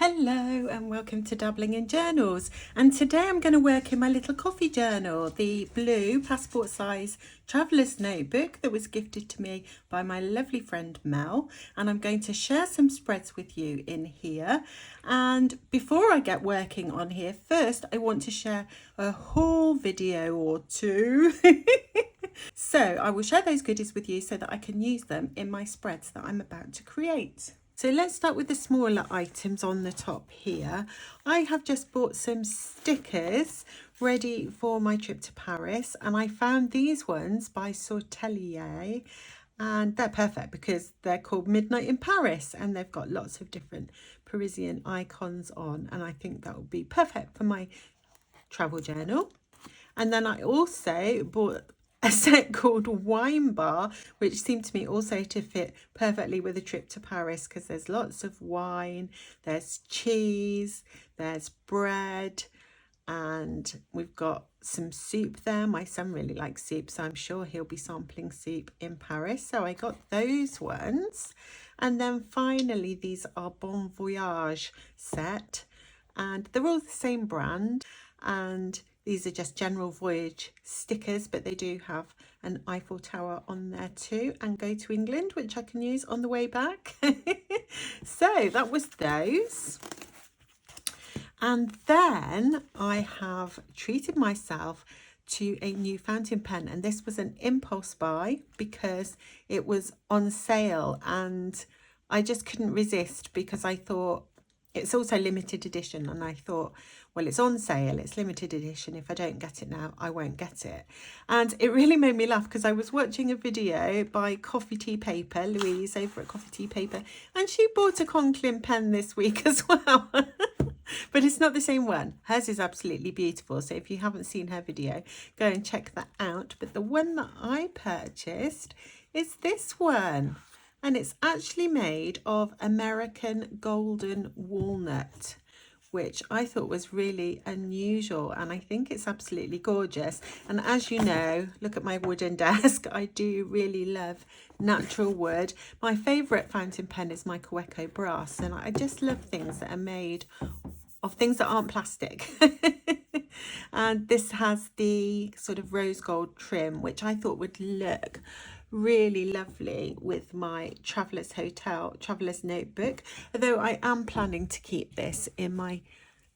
Hello and welcome to Dabbling in Journals, and today I'm going to work in my little coffee journal, the blue passport size traveller's notebook that was gifted to me by my lovely friend Mel, and I'm going to share some spreads with you in here. And before I get working on here, first I want to share a haul video or two. So I will share those goodies with you so that I can use them in my spreads that I'm about to create. So let's start with the smaller items on the top here. I have just bought some stickers ready for my trip to Paris, and I found these ones by Sortelier, and they're perfect because they're called Midnight in Paris and they've got lots of different Parisian icons on, and I think that would be perfect for my travel journal. And then I also bought a set called Wine Bar, which seemed to me also to fit perfectly with a trip to Paris because there's lots of wine, there's cheese, there's bread, and we've got some soup there. My son really likes soup, so I'm sure he'll be sampling soup in Paris. So I got those ones. And then finally, these are Bon Voyage set, and they're all the same brand, and these are just General Voyage stickers, but they do have an Eiffel Tower on there too, and Go to England, which I can use on the way back. So that was those. And then I have treated myself to a new fountain pen, and this was an impulse buy because it was on sale and I just couldn't resist, because I thought it's also limited edition, and I thought, well, it's on sale, it's limited edition, if I don't get it now I won't get it. And it really made me laugh because I was watching a video by Coffee Tea Paper, Louise over at Coffee Tea Paper, and she bought a Conklin pen this week as well. But it's not the same one. Hers is absolutely beautiful, so if you haven't seen her video, go and check that out. But the one that I purchased is this one, and it's actually made of American golden walnut, which I thought was really unusual, and I think it's absolutely gorgeous. And as you know, look at my wooden desk, I do really love natural wood. My favourite fountain pen is my Kaweco brass, and I just love things that are made of things that aren't plastic. And this has the sort of rose gold trim, which I thought would look really lovely with my traveller's notebook, although I am planning to keep this in my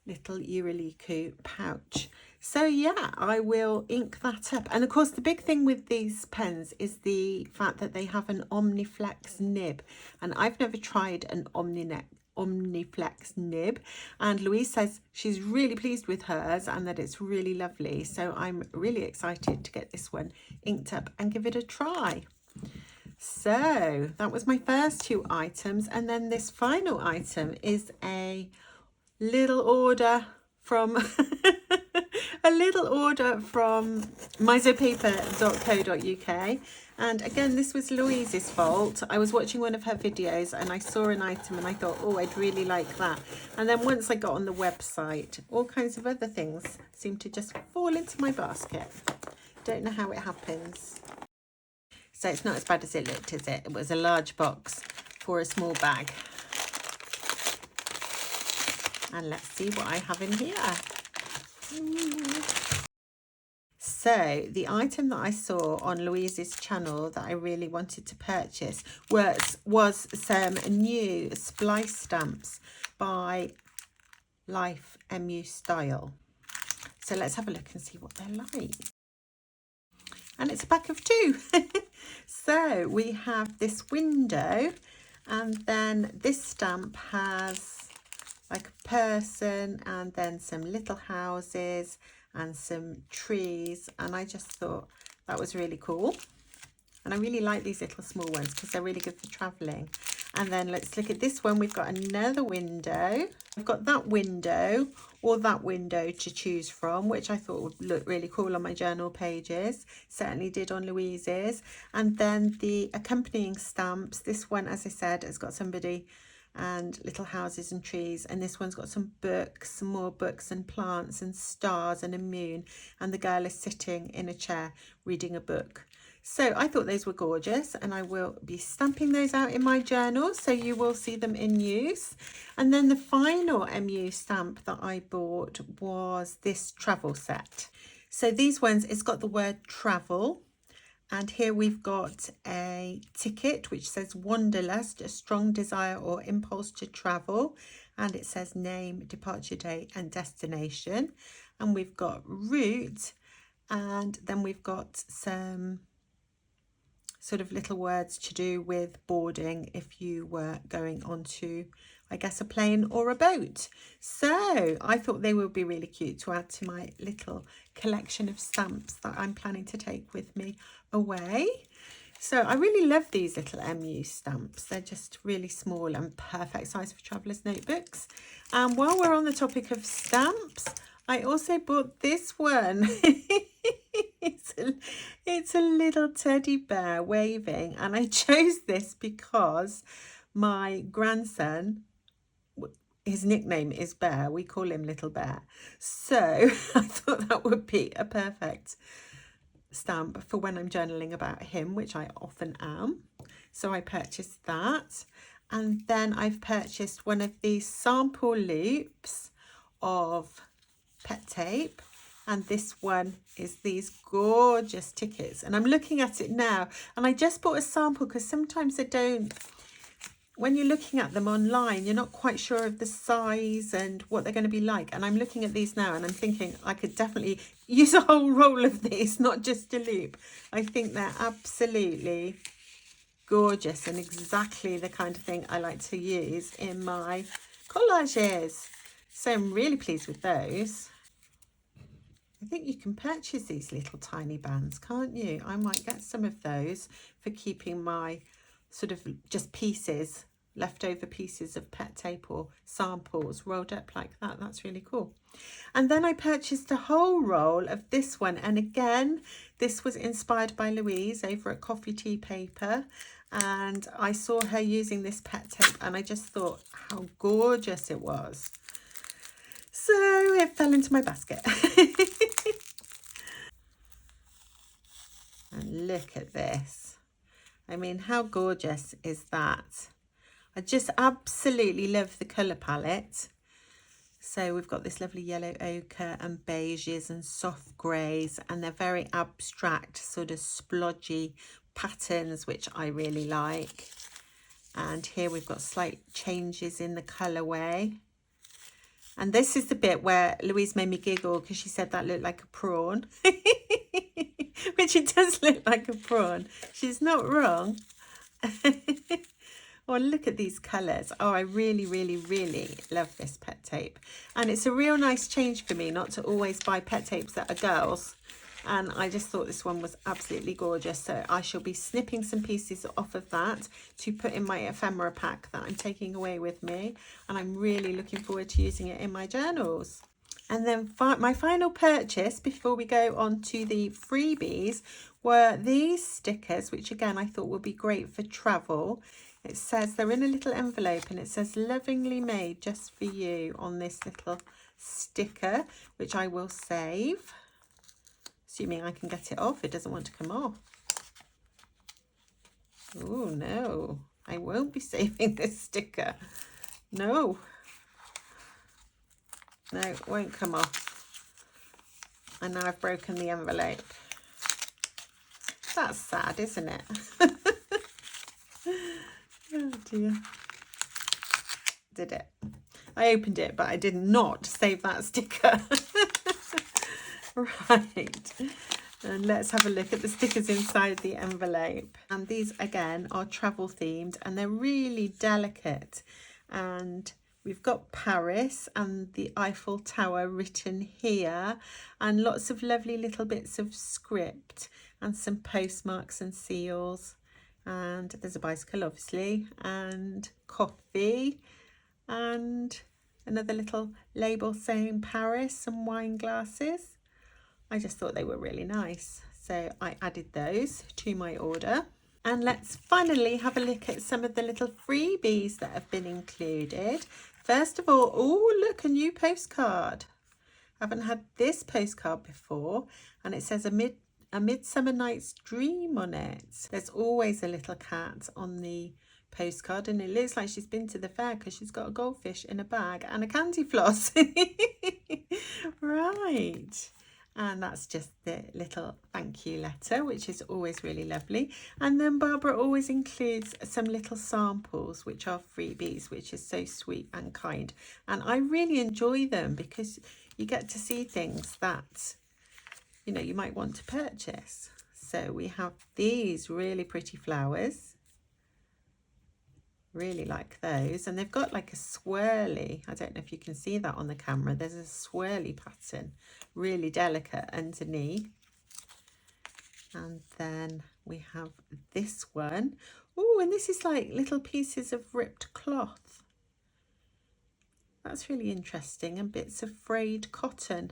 little Euroliku pouch. So yeah, I will ink that up. And of course the big thing with these pens is the fact that they have an Omniflex nib, and I've never tried an Omniflex nib, and Louise says she's really pleased with hers and that it's really lovely, so I'm really excited to get this one inked up and give it a try. So that was my first two items, and then this final item is a little order from misopaper.co.uk. And again, this was Louise's fault. I was watching one of her videos and I saw an item and I thought, oh, I'd really like that. And then once I got on the website, all kinds of other things seemed to just fall into my basket. Don't know how it happens. So it's not as bad as it looked, is it? It was a large box for a small bag. And let's see what I have in here. So the item that I saw on Louise's channel that I really wanted to purchase was some new splice stamps by Life MU Style. So let's have a look and see what they're like. And it's a pack of two. So we have this window, and then this stamp has like a person and then some little houses and some trees, and I just thought that was really cool. And I really like these little small ones because they're really good for traveling. And then let's look at this one. We've got another window. We've got that window or that window to choose from, which I thought would look really cool on my journal pages. Certainly did on Louise's. And then the accompanying stamps. This one, as I said, has got somebody and little houses and trees, and this one's got some books, some more books and plants and stars and a moon, and the girl is sitting in a chair reading a book. So I thought those were gorgeous, and I will be stamping those out in my journal so you will see them in use. And then the final MU stamp that I bought was this travel set. So these ones, it's got the word travel, and here we've got a ticket which says Wanderlust, a strong desire or impulse to travel, and it says name, departure date and destination. And we've got route, and then we've got some sort of little words to do with boarding if you were going onto, I guess, a plane or a boat. So I thought they would be really cute to add to my little collection of stamps that I'm planning to take with me away. So I really love these little MU stamps. They're just really small and perfect size for travellers' notebooks. And while we're on the topic of stamps, I also bought this one. It's a little teddy bear waving, and I chose this because my grandson, his nickname is Bear. We call him Little Bear. So I thought that would be a perfect stamp for when I'm journaling about him, which I often am. So I purchased that. And then I've purchased one of these sample loops of pet tape, and this one is these gorgeous tickets, and I'm looking at it now, and I just bought a sample because sometimes they don't, when you're looking at them online, you're not quite sure of the size and what they're going to be like. And I'm looking at these now and I'm thinking I could definitely use a whole roll of these, not just a loop. I think they're absolutely gorgeous and exactly the kind of thing I like to use in my collages. So I'm really pleased with those. I think you can purchase these little tiny bands, can't you? I might get some of those for keeping my sort of just pieces, leftover pieces of pet tape or samples rolled up like that. That's really cool. And then I purchased a whole roll of this one. And again, this was inspired by Louise over at Coffee Tea Paper. And I saw her using this pet tape and I just thought how gorgeous it was. So it fell into my basket. And look at this. I mean, how gorgeous is that? I just absolutely love the colour palette. So we've got this lovely yellow ochre and beiges and soft greys, and they're very abstract, sort of splodgy patterns, which I really like. And here we've got slight changes in the colourway. And this is the bit where Louise made me giggle because she said that looked like a prawn. Which it does look like a prawn. She's not wrong. Oh, look at these colours. Oh, I really, really, really love this pet tape. And it's a real nice change for me not to always buy pet tapes that are girls. And I just thought this one was absolutely gorgeous. So I shall be snipping some pieces off of that to put in my ephemera pack that I'm taking away with me. And I'm really looking forward to using it in my journals. And then my final purchase before we go on to the freebies were these stickers, which again I thought would be great for travel. It says they're in a little envelope and it says lovingly made just for you on this little sticker, which I will save. Assuming I can get it off. It doesn't want to come off. Oh no, I won't be saving this sticker. No. No, it won't come off. And now I've broken the envelope. That's sad, isn't it? Oh dear. Did it. I opened it, but I did not save that sticker. Right, and let's have a look at the stickers inside the envelope. And these again are travel themed and they're really delicate. And we've got Paris and the Eiffel Tower written here, and lots of lovely little bits of script and some postmarks and seals. And there's a bicycle obviously, and coffee, and another little label saying Paris, and wine glasses. I just thought they were really nice, so I added those to my order. And let's finally have a look at some of the little freebies that have been included. First of all, oh look, a new postcard. I haven't had this postcard before, and it says A Midsummer Night's Dream on it. There's always a little cat on the postcard, and it looks like she's been to the fair because she's got a goldfish in a bag and a candy floss. Right. And that's just the little thank you letter, which is always really lovely. And then Barbara always includes some little samples, which are freebies, which is so sweet and kind. And I really enjoy them because you get to see things that, you know, you might want to purchase. So we have these really pretty flowers. Really like those, and they've got like a swirly, I don't know if you can see that on the camera, there's a swirly pattern, really delicate underneath. And then we have this one. Oh, and this is like little pieces of ripped cloth. That's really interesting, and bits of frayed cotton,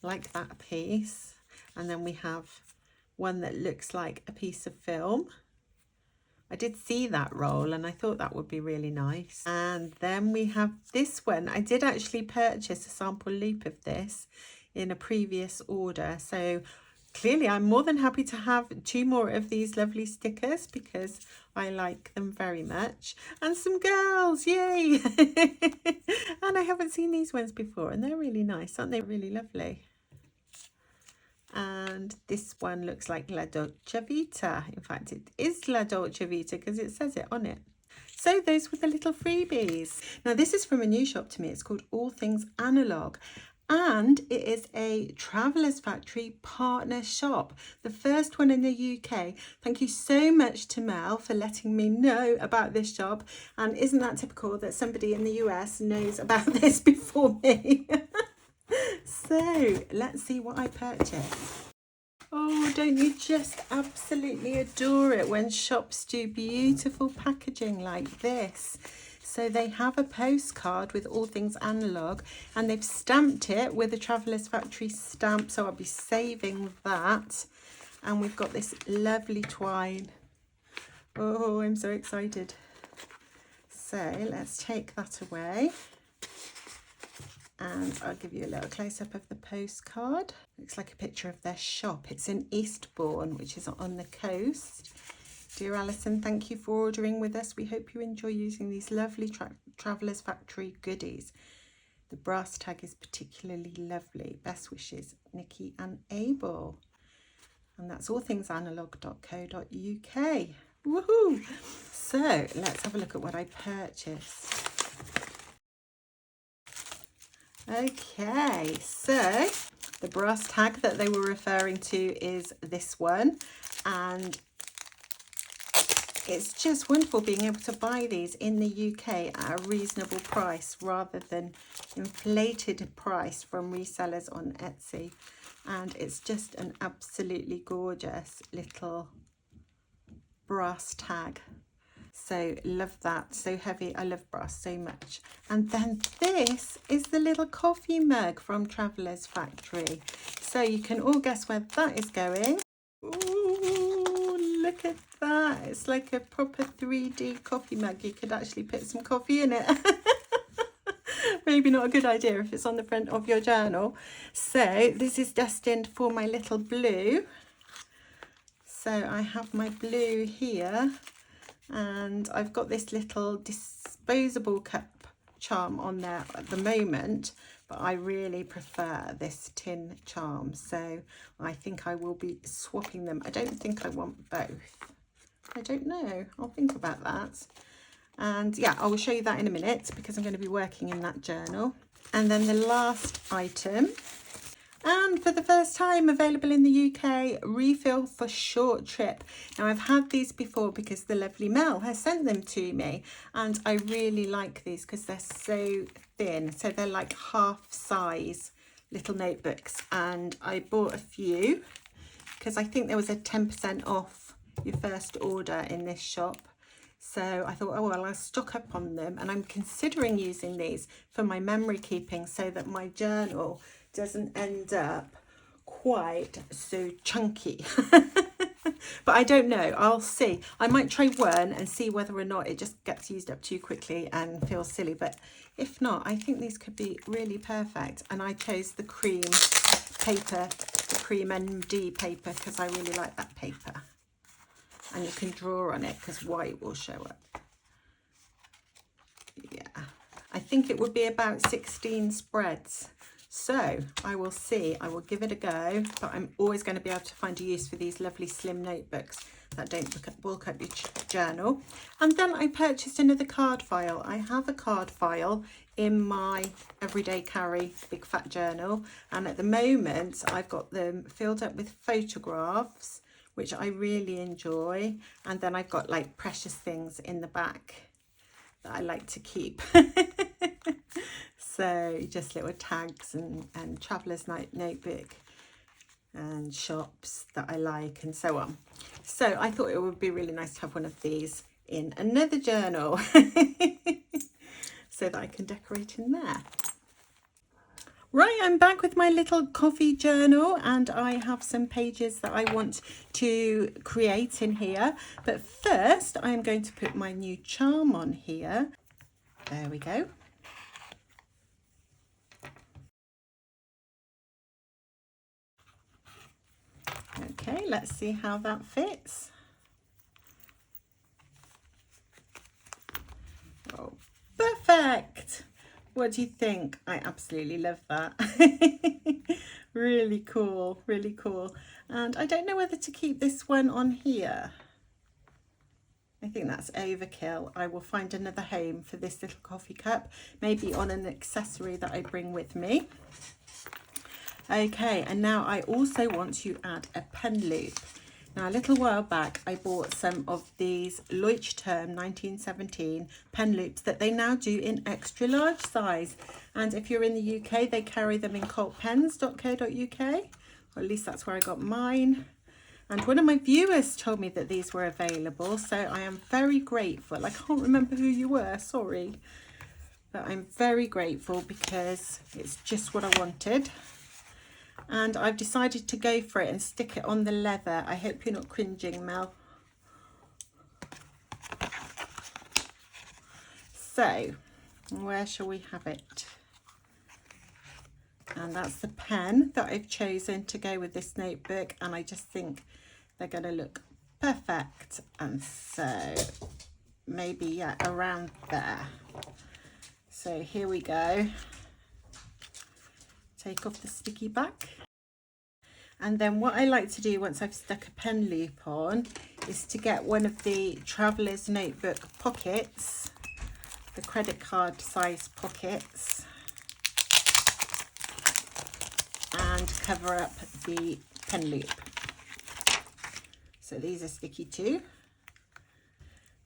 like that piece. And then we have one that looks like a piece of film. I did see that roll and I thought that would be really nice. And then we have this one. I did actually purchase a sample loop of this in a previous order. So clearly I'm more than happy to have 2 more of these lovely stickers because I like them very much. And some girls, yay! And I haven't seen these ones before and they're really nice, aren't they? Really lovely. And this one looks like La Dolce Vita. In fact, it is La Dolce Vita because it says it on it. So those were the little freebies. Now this is from a new shop to me. It's called All Things Analog. And it is a Travellers Factory partner shop. The first one in the UK. Thank you so much to Mel for letting me know about this shop. And isn't that typical that somebody in the US knows about this before me? So let's see what I purchased. Oh, don't you just absolutely adore it when shops do beautiful packaging like this? So they have a postcard with All Things Analog and they've stamped it with a Travellers Factory stamp, so I'll be saving that. And we've got this lovely twine. Oh, I'm so excited. So let's take that away. And I'll give you a little close-up of the postcard. Looks like a picture of their shop. It's in Eastbourne, which is on the coast. Dear Alison, thank you for ordering with us. We hope you enjoy using these lovely Travellers Factory goodies. The brass tag is particularly lovely. Best wishes, Nikki and Abel. And that's allthingsanalog.co.uk. Woohoo! So let's have a look at what I purchased. Okay, so the brass tag that they were referring to is this one, and it's just wonderful being able to buy these in the UK at a reasonable price rather than inflated price from resellers on Etsy. And it's just an absolutely gorgeous little brass tag. So love that, so heavy. I love brass so much. And then this is the little coffee mug from Travellers Factory. So you can all guess where that is going. Ooh, look at that. It's like a proper 3D coffee mug. You could actually put some coffee in it. Maybe not a good idea if it's on the front of your journal. So this is destined for my little blue. So I have my blue here. And I've got this little disposable cup charm on there at the moment, but I really prefer this tin charm, so I think I will be swapping them. I don't think I want both. I don't know. I'll think about that. And yeah, I will show you that in a minute because I'm going to be working in that journal. And then the last item, and for the first time available in the UK, refill for short trip. Now I've had these before because the lovely Mel has sent them to me, and I really like these because they're so thin. So they're like half size little notebooks, and I bought a few because I think there was a 10% off your first order in this shop. So I thought, oh well, I'll stock up on them, and I'm considering using these for my memory keeping so that my journal doesn't end up quite so chunky. But I don't know, I'll see. I might try one and see whether or not it just gets used up too quickly and feels silly. But if not, I think these could be really perfect. And I chose the cream paper, the cream MD paper, because I really like that paper. And you can draw on it because white will show up. Yeah, I think it would be about 16 spreads. So I will see, I will give it a go, but I'm always going to be able to find a use for these lovely slim notebooks that don't bulk up your journal. And then I purchased another card file. I have a card file in my everyday carry big fat journal, and at the moment I've got them filled up with photographs, which I really enjoy, and then I've got like precious things in the back that I like to keep. So just little tags and traveller's notebook and shops that I like and so on. So I thought it would be really nice to have one of these in another journal so that I can decorate in there. Right, I'm back with my little coffee journal, and I have some pages that I want to create in here. But first I'm going to put my new charm on here. There we go. Okay, let's see how that fits. Oh, perfect. What do you think? I absolutely love that. Really cool, really cool. And I don't know whether to keep this one on here. I think that's overkill. I will find another home for this little coffee cup, maybe on an accessory that I bring with me. Okay, and now I also want to add a pen loop. Now, a little while back, I bought some of these Leuchtturm 1917 pen loops that they now do in extra large size. And if you're in the UK, they carry them in coltpens.co.uk, or at least that's where I got mine. And one of my viewers told me that these were available, so I am very grateful. I can't remember who you were, sorry. But I'm very grateful because it's just what I wanted. And I've decided to go for it and stick it on the leather. I hope you're not cringing, Mel. So, where shall we have it? And that's the pen that I've chosen to go with this notebook, and I just think they're going to look perfect. And so maybe, yeah, around there. So here we go. Take off the sticky back. And then what I like to do once I've stuck a pen loop on is to get one of the traveller's notebook pockets, the credit card size pockets, and cover up the pen loop. So these are sticky too.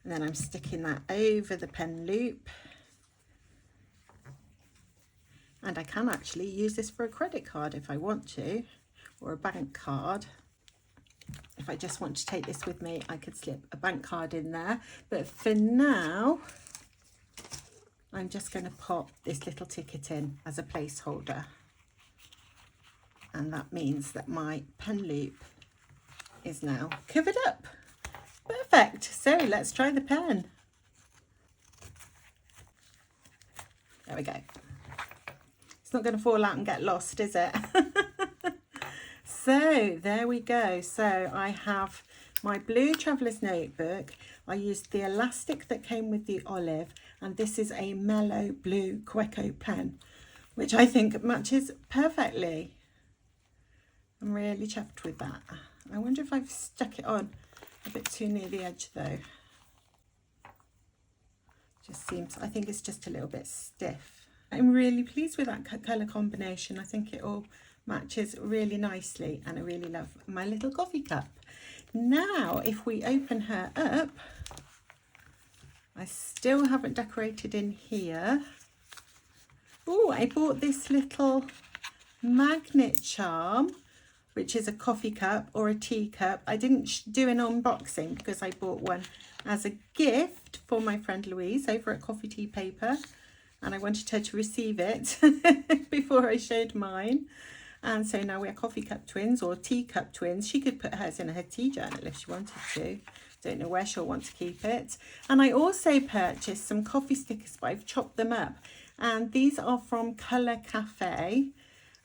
And then I'm sticking that over the pen loop. And I can actually use this for a credit card if I want to, or a bank card. If I just want to take this with me, I could slip a bank card in there. But for now, I'm just going to pop this little ticket in as a placeholder. And that means that my pen loop is now covered up. Perfect. So let's try the pen. There we go. It's not going to fall out and get lost, is it? So there we go. So I have my blue traveller's notebook. I used the elastic that came with the olive, and this is a mellow blue Queco pen, which I think matches perfectly. I'm really chuffed with that. I wonder if I've stuck it on a bit too near the edge though. Just seems, I think it's just a little bit stiff. I'm really pleased with that colour combination. I think it all matches really nicely, and I really love my little coffee cup. Now, if we open her up, I still haven't decorated in here. Oh, I bought this little magnet charm, which is a coffee cup or a tea cup. I didn't do an unboxing because I bought one as a gift for my friend Louise over at Coffee Tea Paper, and I wanted her to receive it before I showed mine. And so now we're coffee cup twins or teacup twins. She could put hers in her tea journal if she wanted to. Don't know where she'll want to keep it. And I also purchased some coffee stickers, but I've chopped them up. And these are from Colour Cafe.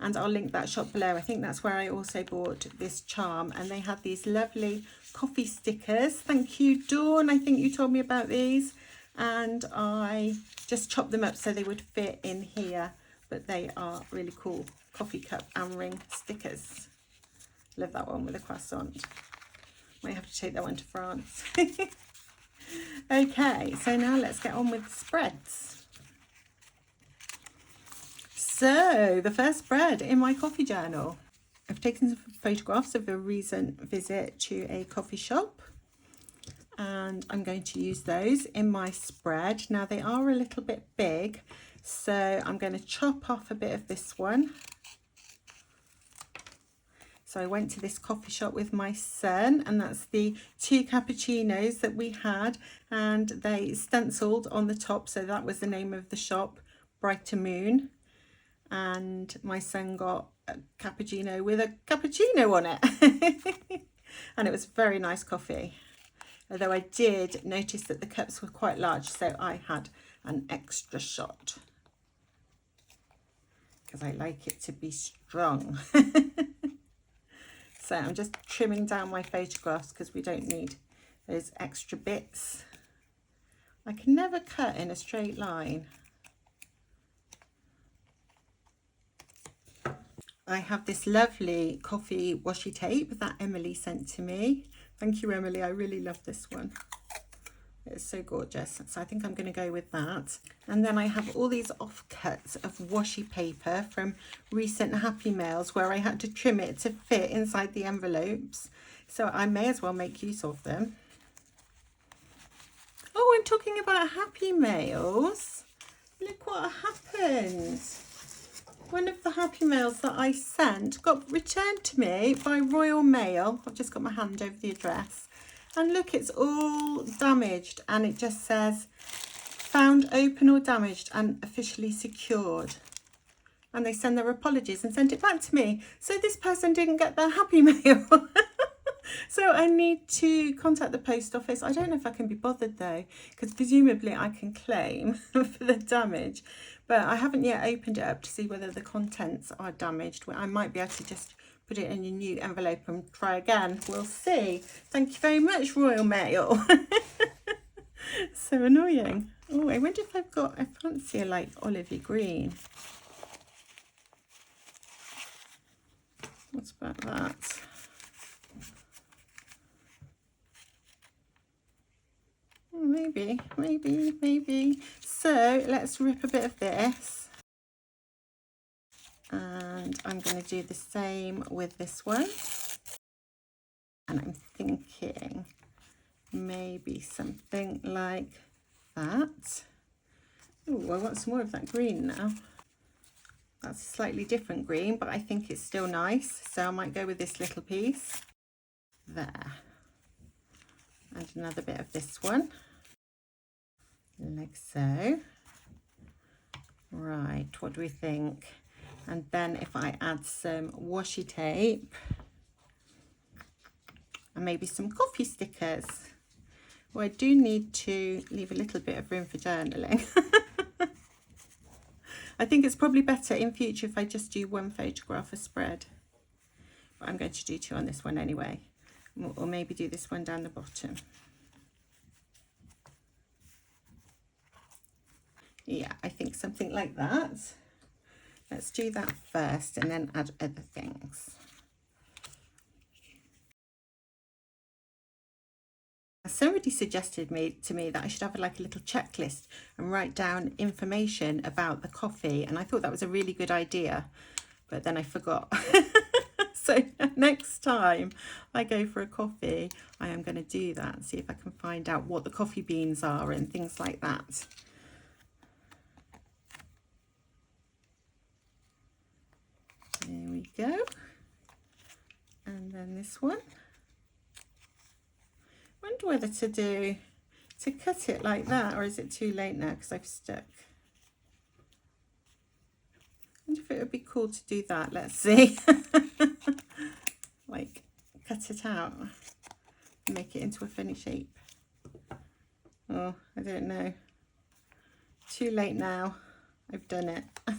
And I'll link that shop below. I think that's where I also bought this charm. And they had these lovely coffee stickers. Thank you, Dawn. I think you told me about these. And I just chopped them up so they would fit in here. But they are really cool coffee cup and ring stickers. Love that one with a croissant. Might have to take that one to France. Okay, so now let's get on with the spreads. So the first spread in my coffee journal. I've taken some photographs of a recent visit to a coffee shop. And I'm going to use those in my spread. Now they are a little bit big, so I'm going to chop off a bit of this one. So I went to this coffee shop with my son, and that's the 2 cappuccinos that we had, and they stenciled on the top, so that was the name of the shop, Brighter Moon. And my son got a cappuccino with a cappuccino on it. And it was very nice coffee. Although I did notice that the cups were quite large, so I had an extra shot. Because I like it to be strong. So I'm just trimming down my photographs because we don't need those extra bits. I can never cut in a straight line. I have this lovely coffee washi tape that Emily sent to me. Thank you, Emily. I really love this one. It's so gorgeous. So I think I'm going to go with that. And then I have all these offcuts of washi paper from recent Happy Mails where I had to trim it to fit inside the envelopes. So I may as well make use of them. Oh, I'm talking about Happy Mails. Look what happened. One of the Happy Mails that I sent got returned to me by Royal Mail. I've just got my hand over the address. And look, it's all damaged, and it just says found open or damaged and officially secured. And they send their apologies and sent it back to me. So this person didn't get their Happy Mail. So I need to contact the post office. I don't know if I can be bothered though, because presumably I can claim for the damage. But I haven't yet opened it up to see whether the contents are damaged. I might be able to just put it in a new envelope and try again. We'll see. Thank you very much, Royal Mail. So annoying. Oh, I wonder if I've got, I fancy a like olivey green. What's about that? Maybe. So let's rip a bit of this. And I'm going to do the same with this one. And I'm thinking maybe something like that. Oh, I want some more of that green now. That's a slightly different green, but I think it's still nice. So I might go with this little piece. There. And another bit of this one. Like so. Right, what do we think? And then if I add some washi tape and maybe some coffee stickers. Well, I do need to leave a little bit of room for journaling. I think it's probably better in future if I just do one photograph a spread. But I'm going to do 2 on this one anyway. Or maybe do this one down the bottom. Yeah, I think something like that. Let's do that first and then add other things. Somebody suggested to me that I should have like a little checklist and write down information about the coffee, and I thought that was a really good idea, but then I forgot. So next time I go for a coffee, I am going to do that, see if I can find out what the coffee beans are and things like that. There we go. And then this one. Wonder whether to cut it like that, or is it too late now because I've stuck? wonder if it would be cool to do that. Let's see. Like cut it out, make it into a funny shape. Oh, I don't know. Too late now. I've done it. I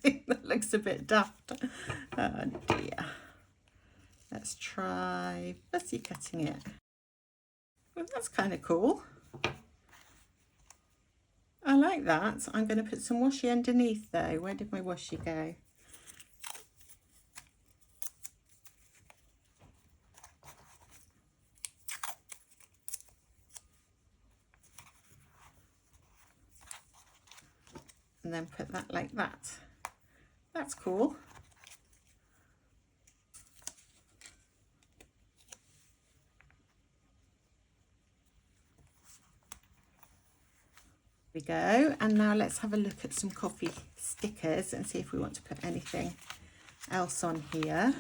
think that looks a bit daft. Oh dear. Let's try fussy cutting it. Well, that's kind of cool. I like that. I'm going to put some washi underneath though. Where did my washi go? And then put that like that. That's cool. We go, and now let's have a look at some coffee stickers and see if we want to put anything else on here.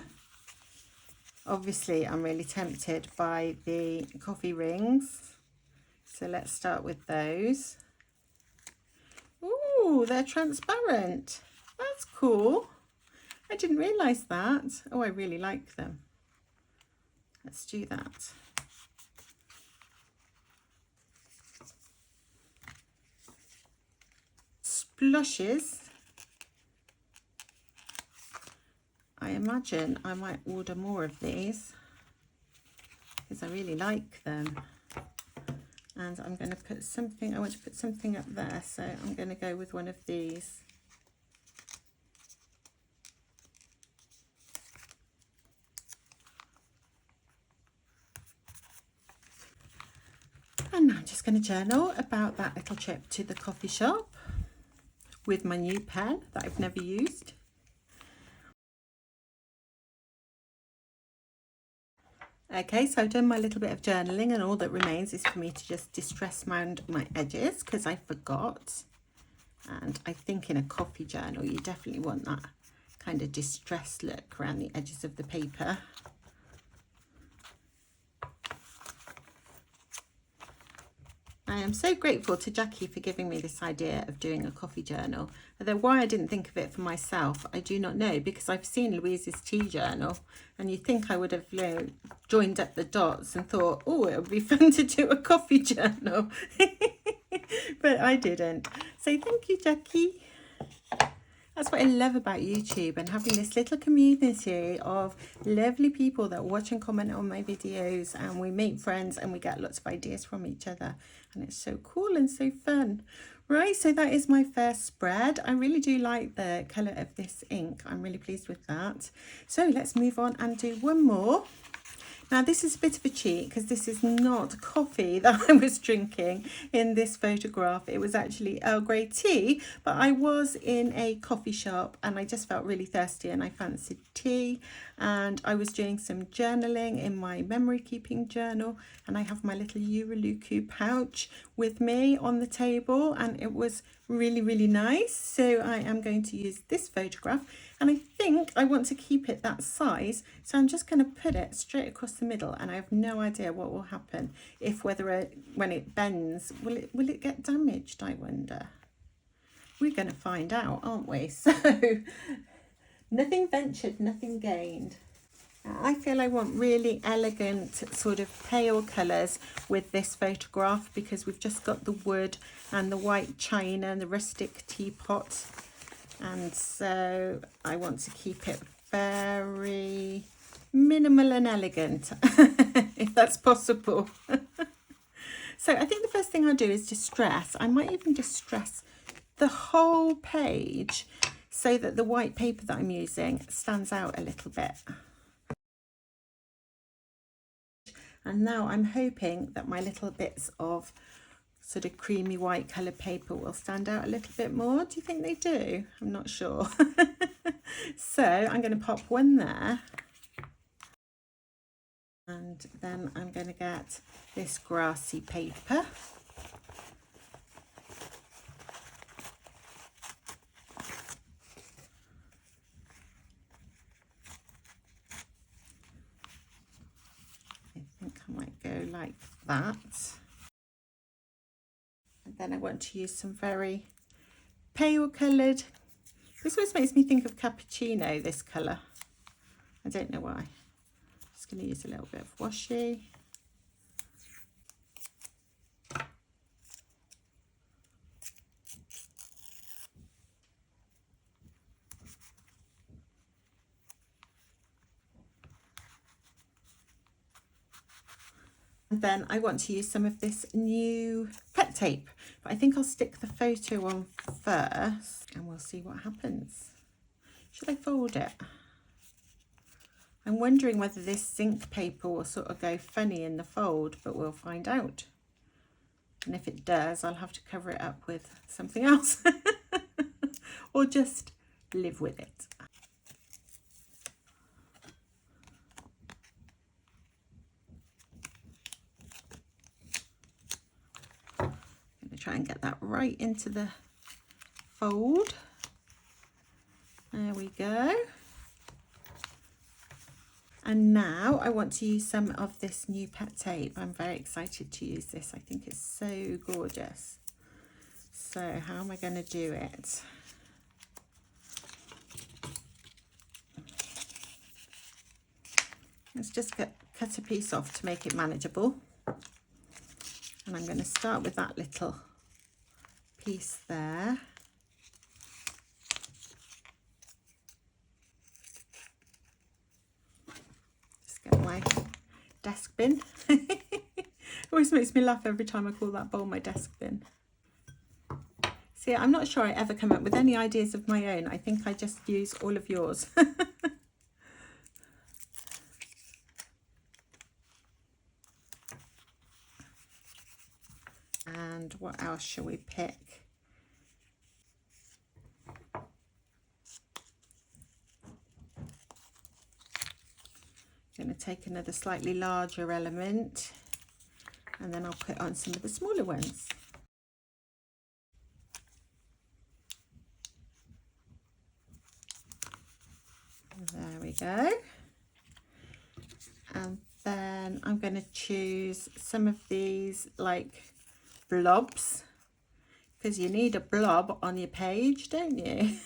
Obviously I'm really tempted by the coffee rings, so let's start with those. Ooh, they're transparent. That's cool. I didn't realise that. Oh, I really like them. Let's do that. Splushes. I imagine I might order more of these because I really like them. And I'm going to put something, I want to put something up there, so I'm going to go with one of these. And now I'm just going to journal about that little trip to the coffee shop with my new pen that I've never used. Okay, so I've done my little bit of journaling, and all that remains is for me to just distress round my edges because I forgot. And I think in a coffee journal you definitely want that kind of distressed look around the edges of the paper. I am so grateful to Jackie for giving me this idea of doing a coffee journal. Although why I didn't think of it for myself, I do not know, because I've seen Louise's tea journal, and you think I would have, you know, joined up the dots and thought, oh, it would be fun to do a coffee journal. But I didn't. So thank you, Jackie. That's what I love about YouTube, and having this little community of lovely people that watch and comment on my videos, and we make friends and we get lots of ideas from each other, and it's so cool and so fun. Right, so that is my first spread. I really do like the colour of this ink. I'm really pleased with that. So let's move on and do one more. Now this is a bit of a cheat because this is not coffee that I was drinking in this photograph. It was actually Earl Grey tea, but I was in a coffee shop and I just felt really thirsty and I fancied tea, and I was doing some journaling in my memory keeping journal, and I have my little Euroluku pouch with me on the table, and it was really nice. So I am going to use this photograph, and I think I want to keep it that size, so I'm just going to put it straight across the middle, and I have no idea what will happen if when it bends, will it get damaged, I wonder. We're going to find out, aren't we? So nothing ventured, nothing gained. I feel I want really elegant sort of pale colours with this photograph, because we've just got the wood and the white china and the rustic teapot, and so I want to keep it very minimal and elegant if that's possible. So I think the first thing I'll do is distress. I might even distress the whole page so that the white paper that I'm using stands out a little bit. And now I'm hoping that my little bits of sort of creamy white coloured paper will stand out a little bit more. Do you think they do? I'm not sure. So I'm going to pop one there. And then I'm going to get this grassy paper. I might go like that, and then I want to use some very pale coloured This always makes me think of cappuccino, this colour. I don't know why. Just going to use a little bit of washi. And then I want to use some of this new pet tape, but I think I'll stick the photo on first and we'll see what happens. Should I fold it? I'm wondering whether this zinc paper will sort of go funny in the fold, but we'll find out. And if it does, I'll have to cover it up with something else or just live with it. Try and get that right into the fold. There we go. And now I want to use some of this new pet tape. I'm very excited to use this. I think it's so gorgeous. So how am I going to do it? Let's just cut a piece off to make it manageable. And I'm going to start with that little piece there. Just get my desk bin. It always makes me laugh every time I call that bowl my desk bin. See, I'm not sure I ever come up with any ideas of my own. I think I just use all of yours. And what else shall we pick? I'm going to take another slightly larger element and then I'll put on some of the smaller ones. There we go. And then I'm going to choose some of these like blobs, because you need a blob on your page, don't you?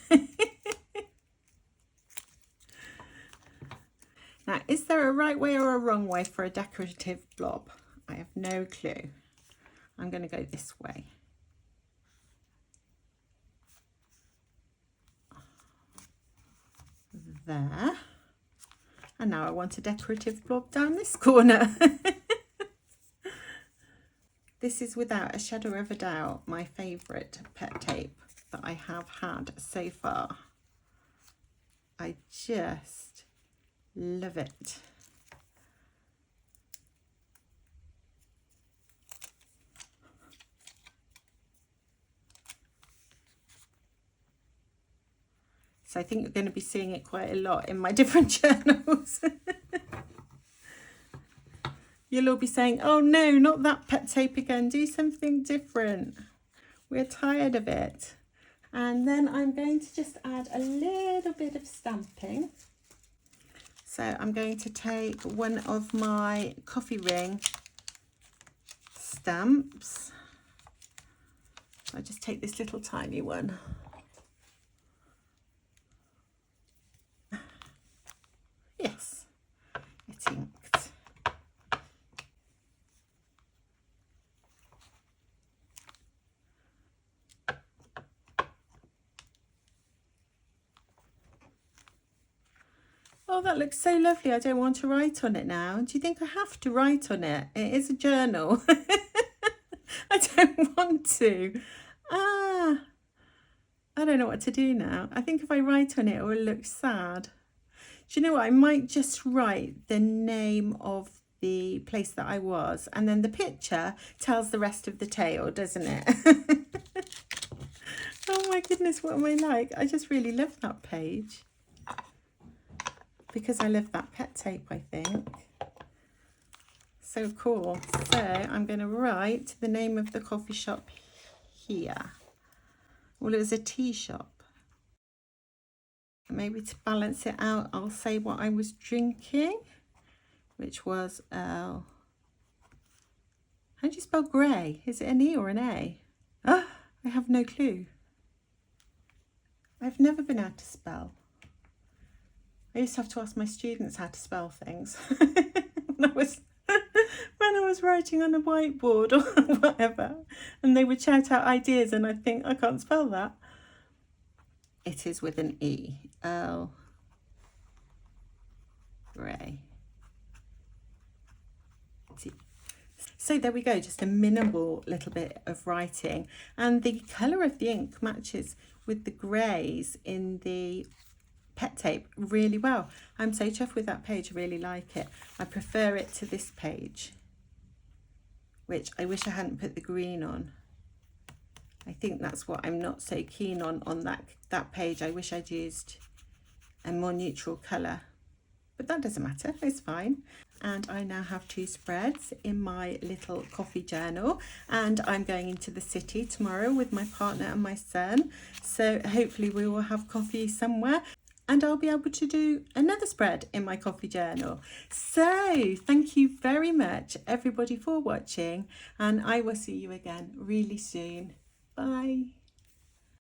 Now, is there a right way or a wrong way for a decorative blob? I have no clue. I'm going to go this way. There. And now I want a decorative blob down this corner. This is without a shadow of a doubt my favourite pet tape that I have had so far. I just love it. So I think you're going to be seeing it quite a lot in my different journals. You'll all be saying, oh no, not that pet tape again, do something different. We're tired of it. And then I'm going to just add a little bit of stamping. So I'm going to take one of my coffee ring stamps. So I just take this little tiny one. Yes, it's inked. Oh, that looks so lovely. I don't want to write on it now. Do you think I have to write on it? It is a journal. I don't want to. I don't know what to do now. I think if I write on it, it will look sad. Do you know what? I might just write the name of the place that I was, and then the picture tells the rest of the tale, doesn't it? Oh my goodness, what am I like? I just really love that page. Because I love that pet tape, I think. So cool. So I'm going to write the name of the coffee shop here. Well, it was a tea shop. Maybe to balance it out, I'll say what I was drinking, which was, how do you spell grey? Is it an E or an A? Oh, I have no clue. I've never been able to spell. I used to have to ask my students how to spell things when I was writing on a whiteboard or whatever, and they would shout out ideas and I'd think, I can't spell that. It is with an E. Earl Grey. So there we go, just a minimal little bit of writing, and the colour of the ink matches with the greys in the pet tape really well. I'm so chuffed with that page, I really like it. I prefer it to this page, which I wish I hadn't put the green on. I think that's what I'm not so keen on that page. I wish I'd used a more neutral colour, but that doesn't matter, it's fine. And I now have 2 spreads in my little coffee journal, and I'm going into the city tomorrow with my partner and my son, so hopefully we will have coffee somewhere and I'll be able to do another spread in my coffee journal. So thank you very much everybody for watching, and I will see you again really soon. Bye.